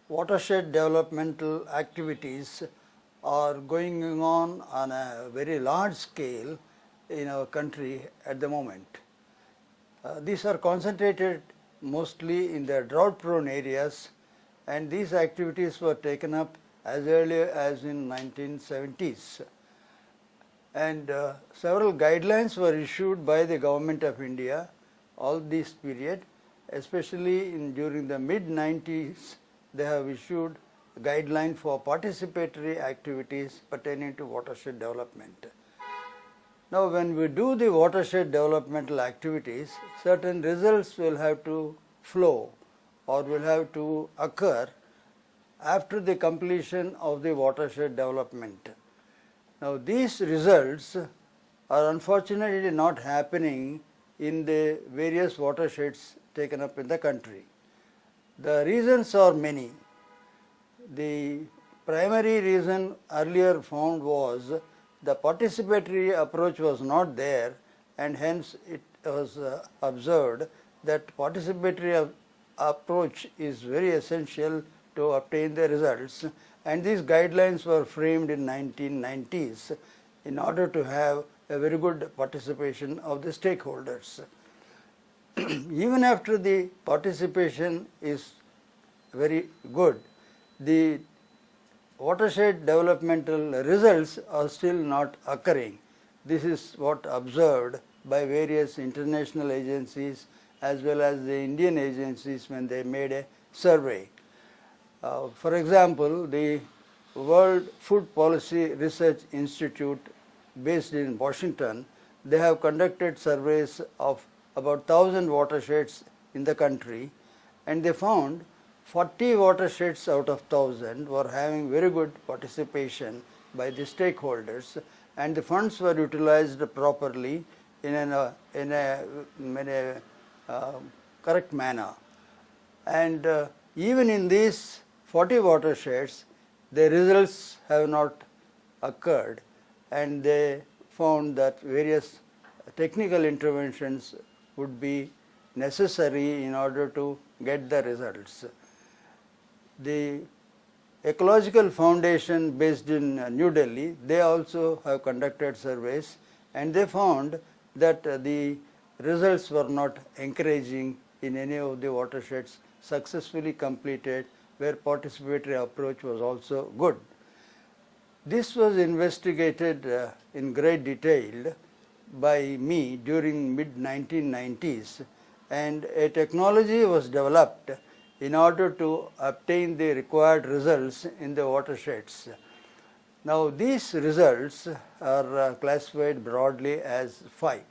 watershed developmental activities are going on a very large scale in our country at the moment. These are concentrated mostly in the drought-prone areas, and these activities were taken up as early as in 1970s. And several guidelines were issued by the Government of India all this period, especially during the mid-90s. They have issued a guideline for participatory activities pertaining to watershed development. Now, when we do the watershed developmental activities, certain results will have to flow or will have to occur after the completion of the watershed development. Now, these results are unfortunately not happening in the various watersheds taken up in the country. The reasons are many. The primary reason earlier found was the participatory approach was not there, and hence it was observed that participatory approach is very essential to obtain the results, and these guidelines were framed in 1990s in order to have a very good participation of the stakeholders. Even after the participation is very good, the watershed developmental results are still not occurring. This is what observed by various international agencies as well as the Indian agencies when they made a survey. For example, the World Food Policy Research Institute based in Washington, they have conducted surveys of about 1,000 watersheds in the country, and they found 40 watersheds out of 1,000 were having very good participation by the stakeholders, and the funds were utilized properly in a correct manner. And even in these 40 watersheds, the results have not occurred, and they found that various technical interventions would be necessary in order to get the results. The Ecological Foundation based in New Delhi, they also have conducted surveys, and they found that the results were not encouraging in any of the watersheds successfully completed where participatory approach was also good. This was investigated in great detail by me during mid-1990s, and a technology was developed in order to obtain the required results in the watersheds. Now, these results are classified broadly as 5.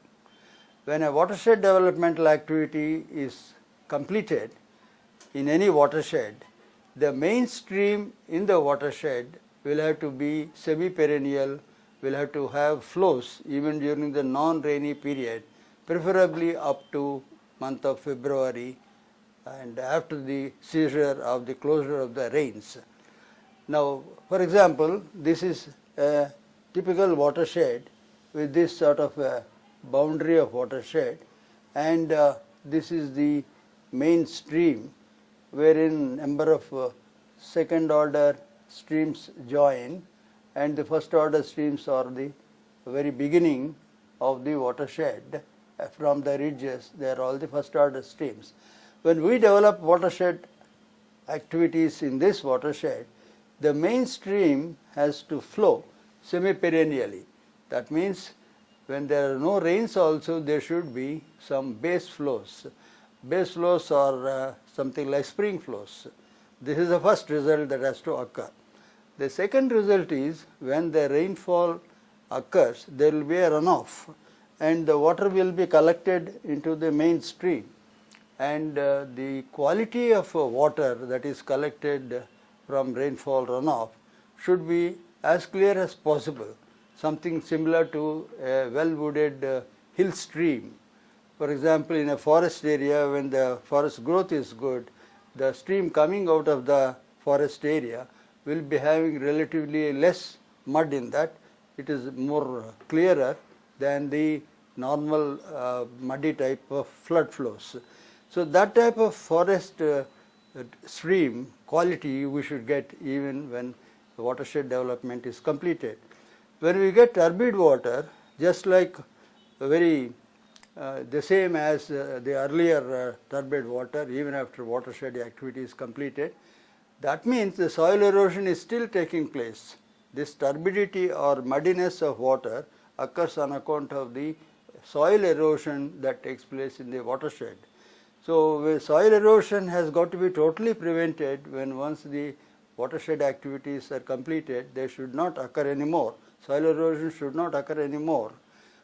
When a watershed developmental activity is completed in any watershed, the main stream in the watershed will have to be semi-perennial, will have to have flows even during the non-rainy period, preferably up to month of February and after the seizure of the closure of the rains. Now, for example, this is a typical watershed with this sort of a boundary of watershed, and this is the main stream wherein number of second order streams join, and the first order streams are the very beginning of the watershed. From the ridges, they are all the first order streams. When we develop watershed activities in this watershed, the main stream has to flow semi-perennially. That means when there are no rains also, there should be some base flows. Base flows are something like spring flows. This is the first result that has to occur. The second result is when the rainfall occurs, there will be a runoff, and the water will be collected into the main stream. And the quality of water that is collected from rainfall runoff should be as clear as possible, something similar to a well-wooded hill stream. For example, in a forest area, when the forest growth is good, the stream coming out of the forest area will be having relatively less mud in that. It is more clearer than the normal muddy type of flood flows. So that type of forest stream quality we should get even when the watershed development is completed. When we get turbid water, just like the same as the earlier turbid water, even after watershed activity is completed, that means the soil erosion is still taking place. This turbidity or muddiness of water occurs on account of the soil erosion that takes place in the watershed. So soil erosion has got to be totally prevented. When once the watershed activities are completed, they should not occur anymore. Soil erosion should not occur anymore.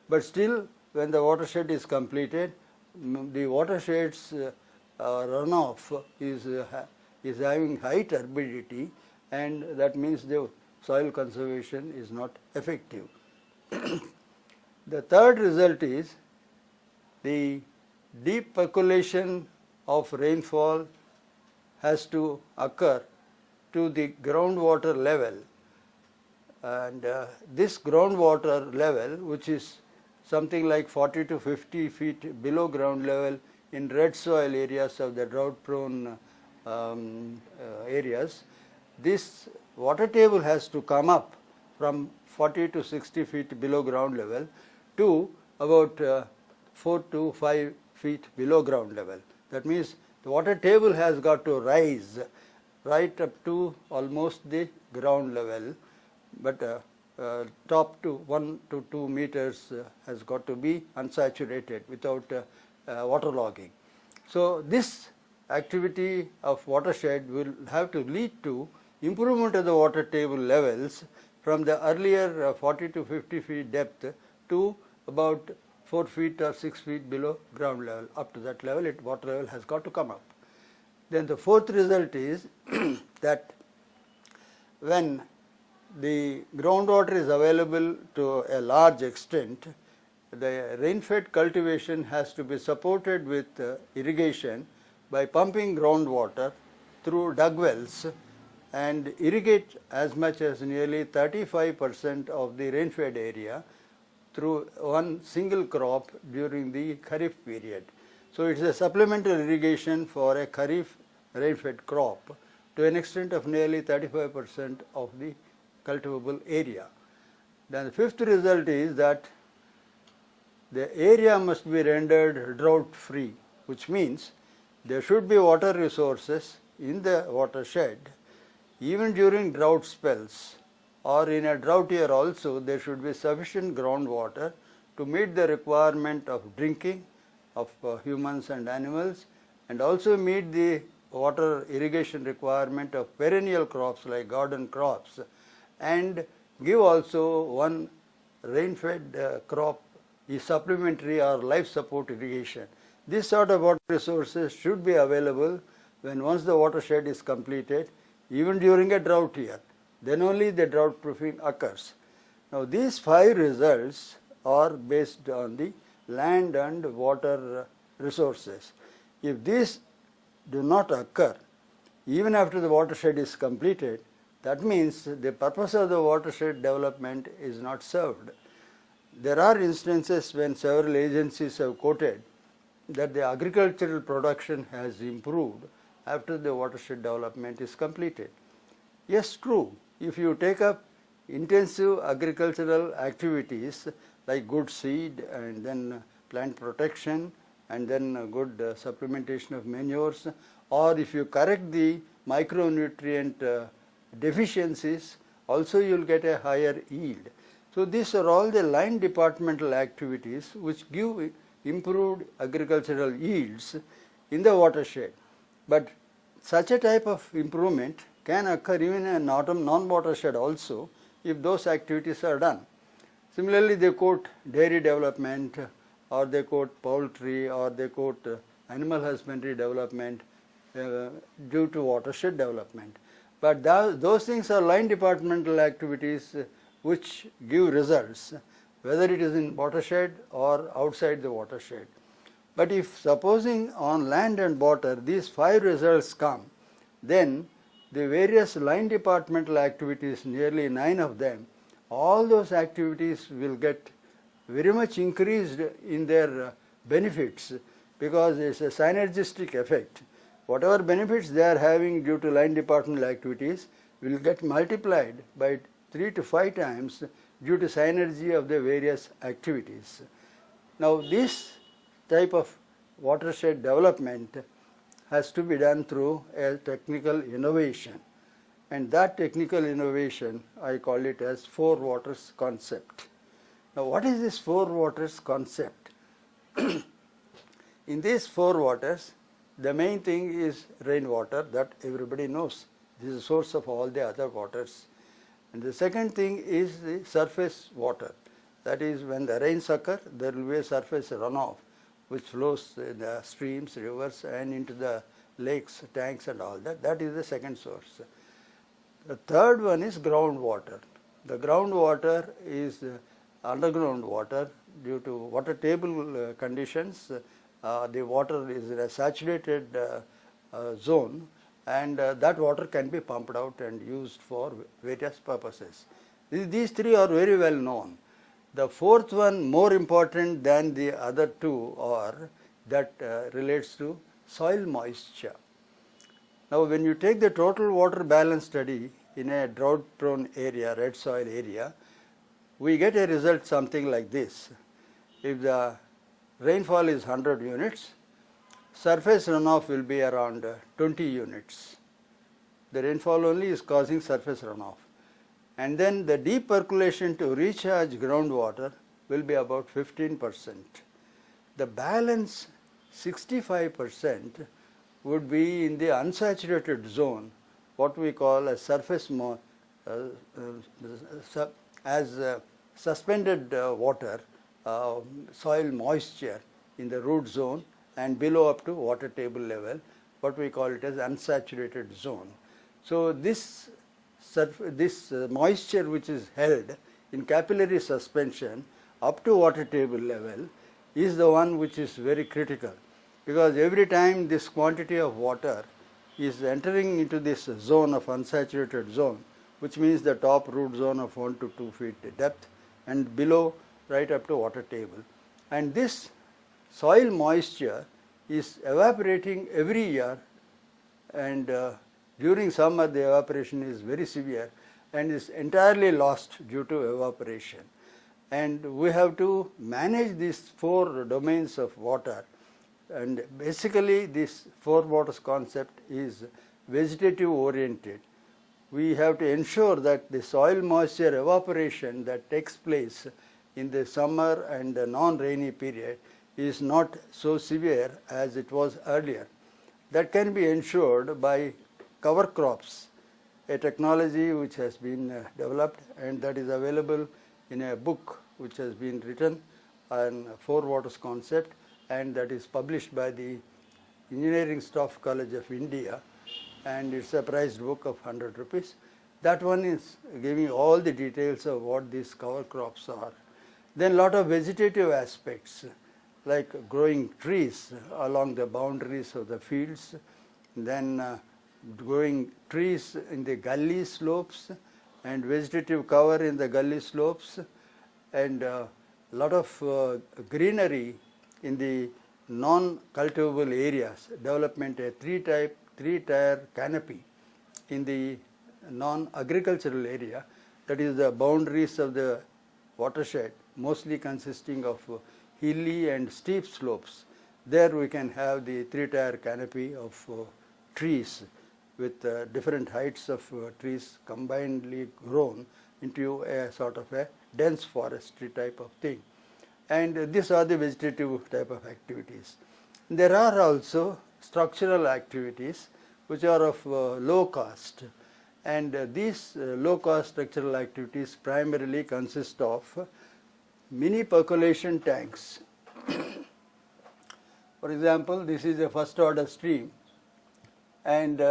But still, when the watershed is completed, the watershed's runoff is having high turbidity, and that means the soil conservation is not effective. The third result is the deep percolation of rainfall has to occur to the groundwater level, and this groundwater level, which is something like 40 to 50 feet below ground level in red soil areas of the drought prone areas, this water table has to come up from 40 to 60 feet below ground level to about 4 to 5 feet below ground level. That means the water table has got to rise right up to almost the ground level, but top to 1 to 2 meters has got to be unsaturated without waterlogging. So this activity of watershed will have to lead to improvement of the water table levels from the earlier 40 to 50 feet depth to about 4 feet or 6 feet below ground level. Up to that level, water level has got to come up. Then the fourth result is that when the groundwater is available to a large extent, the rain-fed cultivation has to be supported with irrigation by pumping groundwater through dug wells and irrigate as much as nearly 35% of the rain-fed area through one single crop during the Kharif period. So it is a supplemental irrigation for a Kharif rain-fed crop to an extent of nearly 35% of the cultivable area. Then the fifth result is that the area must be rendered drought-free, which means there should be water resources in the watershed even during drought spells, or in a drought year also there should be sufficient groundwater to meet the requirement of drinking of humans and animals, and also meet the water irrigation requirement of perennial crops like garden crops, and give also one rain-fed crop is supplementary or life support irrigation. This sort of water resources should be available when once the watershed is completed, even during a drought year. Then only the drought proofing occurs. Now these 5 results are based on the land and water resources. If these do not occur even after the watershed is completed, that means the purpose of the watershed development is not served. There are instances when several agencies have quoted that the agricultural production has improved after the watershed development is completed. Yes, true. If you take up intensive agricultural activities like good seed and then plant protection and then good supplementation of manures, or if you correct the micronutrient deficiencies, also you will get a higher yield. So these are all the line departmental activities which give improved agricultural yields in the watershed. But such a type of improvement can occur even in non-watershed also if those activities are done. Similarly, they quote dairy development, or they quote poultry, or they quote animal husbandry development due to watershed development. But those things are line departmental activities which give results, whether it is in watershed or outside the watershed. But if supposing on land and water these 5 results come, then the various line departmental activities, nearly 9 of them, all those activities will get very much increased in their benefits, because it is a synergistic effect. whatever benefits they are having due to line departmental activities will get multiplied by 3 to 5 times due to synergy of the various activities. Now this type of watershed development has to be done through a technical innovation, and that technical innovation I call it as 4 waters concept. Now what is this 4 waters concept? In these 4 waters, the main thing is rainwater, that everybody knows. This is the source of all the other waters. And the second thing is the surface water. That is, when the rains occur, there will be a surface runoff which flows in the streams, rivers, and into the lakes, tanks and all that. That is the second source. The third one is groundwater. The groundwater is underground water. Due to water table conditions, the water is in a saturated zone, and that water can be pumped out and used for various purposes. These 3 are very well known. The fourth one, more important than the other 2, are that relates to soil moisture. Now when you take the total water balance study in a drought prone area, red soil area, we get a result something like this. If the rainfall is 100 units, surface runoff will be around 20 units. The rainfall only is causing surface runoff. And then the deep percolation to recharge groundwater will be about 15%. The balance 65% would be in the unsaturated zone, what we call a surface suspended water, soil moisture in the root zone and below up to water table level, what we call it as unsaturated zone. So this moisture which is held in capillary suspension up to water table level is the one which is very critical, because every time this quantity of water is entering into this zone of unsaturated zone, which means the top root zone of 1 to 2 feet depth and below right up to water table, and this soil moisture is evaporating every year, and during summer the evaporation is very severe and is entirely lost due to evaporation. And we have to manage these 4 domains of water, and basically this 4 waters concept is vegetative oriented. We have to ensure that the soil moisture evaporation that takes place in the summer and the non-rainy period is not so severe as it was earlier. That can be ensured by cover crops, a technology which has been developed and that is available in a book which has been written on 4 waters concept, and that is published by the Engineering Staff College of India, and it's a priced book of 100 rupees. That one is giving all the details of what these cover crops are. Then lot of vegetative aspects like growing trees along the boundaries of the fields, then growing trees in the gully slopes and vegetative cover in the gully slopes, and lot of greenery in the non-cultivable areas, development a 3-tier canopy in the non-agricultural area, that is the boundaries of the watershed, mostly consisting of hilly and steep slopes. There we can have the 3-tier canopy of trees with different heights of trees combinedly grown into a sort of a dense forestry type of thing. And these are the vegetative type of activities. There are also structural activities which are of low cost, and these low cost structural activities primarily consist of mini percolation tanks. For example, this is a first order stream, and